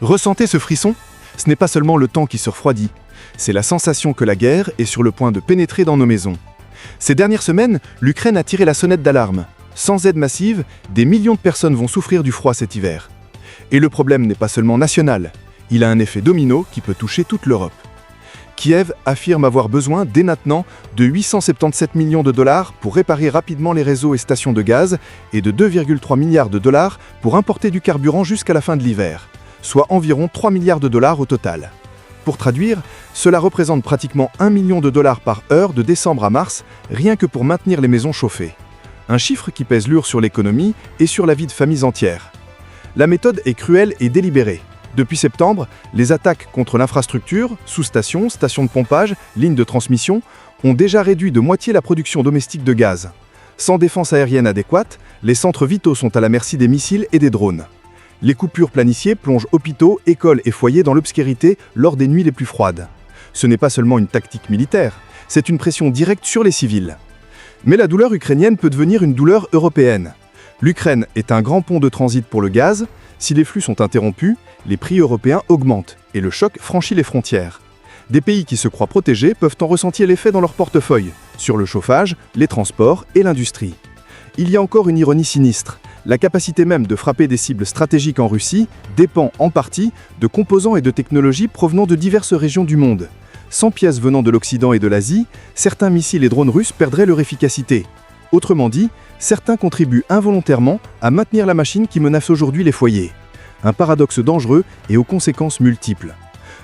Ressentez ce frisson? Ce n'est pas seulement le temps qui se refroidit, c'est la sensation que la guerre est sur le point de pénétrer dans nos maisons. Ces dernières semaines, l'Ukraine a tiré la sonnette d'alarme. Sans aide massive, des millions de personnes vont souffrir du froid cet hiver. Et le problème n'est pas seulement national, il a un effet domino qui peut toucher toute l'Europe. Kiev affirme avoir besoin dès maintenant de 877 millions de dollars pour réparer rapidement les réseaux et stations de gaz et de 2,3 milliards de dollars pour importer du carburant jusqu'à la fin de l'hiver, soit environ 3 milliards de dollars au total. Pour traduire, cela représente pratiquement 1 million de dollars par heure de décembre à mars, rien que pour maintenir les maisons chauffées. Un chiffre qui pèse lourd sur l'économie et sur la vie de familles entières. La méthode est cruelle et délibérée. Depuis septembre, les attaques contre l'infrastructure, sous-stations, stations de pompage, lignes de transmission, ont déjà réduit de moitié la production domestique de gaz. Sans défense aérienne adéquate, les centres vitaux sont à la merci des missiles et des drones. Les coupures planifiées plongent hôpitaux, écoles et foyers dans l'obscurité lors des nuits les plus froides. Ce n'est pas seulement une tactique militaire, c'est une pression directe sur les civils. Mais la douleur ukrainienne peut devenir une douleur européenne. L'Ukraine est un grand pont de transit pour le gaz. Si les flux sont interrompus, les prix européens augmentent et le choc franchit les frontières. Des pays qui se croient protégés peuvent en ressentir l'effet dans leur portefeuille, sur le chauffage, les transports et l'industrie. Il y a encore une ironie sinistre. La capacité même de frapper des cibles stratégiques en Russie dépend en partie de composants et de technologies provenant de diverses régions du monde. Sans pièces venant de l'Occident et de l'Asie, certains missiles et drones russes perdraient leur efficacité. Autrement dit, certains contribuent involontairement à maintenir la machine qui menace aujourd'hui les foyers. Un paradoxe dangereux et aux conséquences multiples.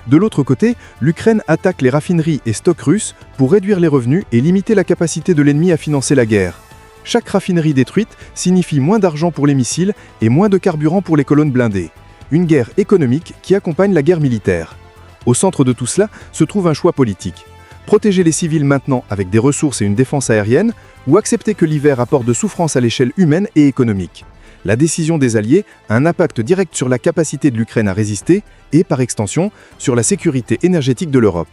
De l'autre côté, l'Ukraine attaque les raffineries et stocks russes pour réduire les revenus et limiter la capacité de l'ennemi à financer la guerre. Chaque raffinerie détruite signifie moins d'argent pour les missiles et moins de carburant pour les colonnes blindées. Une guerre économique qui accompagne la guerre militaire. Au centre de tout cela se trouve un choix politique. Protéger les civils maintenant avec des ressources et une défense aérienne, ou accepter que l'hiver apporte de souffrance à l'échelle humaine et économique. La décision des Alliés a un impact direct sur la capacité de l'Ukraine à résister et, par extension, sur la sécurité énergétique de l'Europe.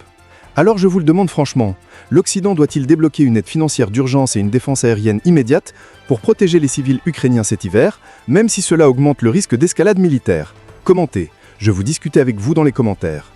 Alors je vous le demande franchement, l'Occident doit-il débloquer une aide financière d'urgence et une défense aérienne immédiate pour protéger les civils ukrainiens cet hiver, même si cela augmente le risque d'escalade militaire? Commentez, je vous discuter avec vous dans les commentaires.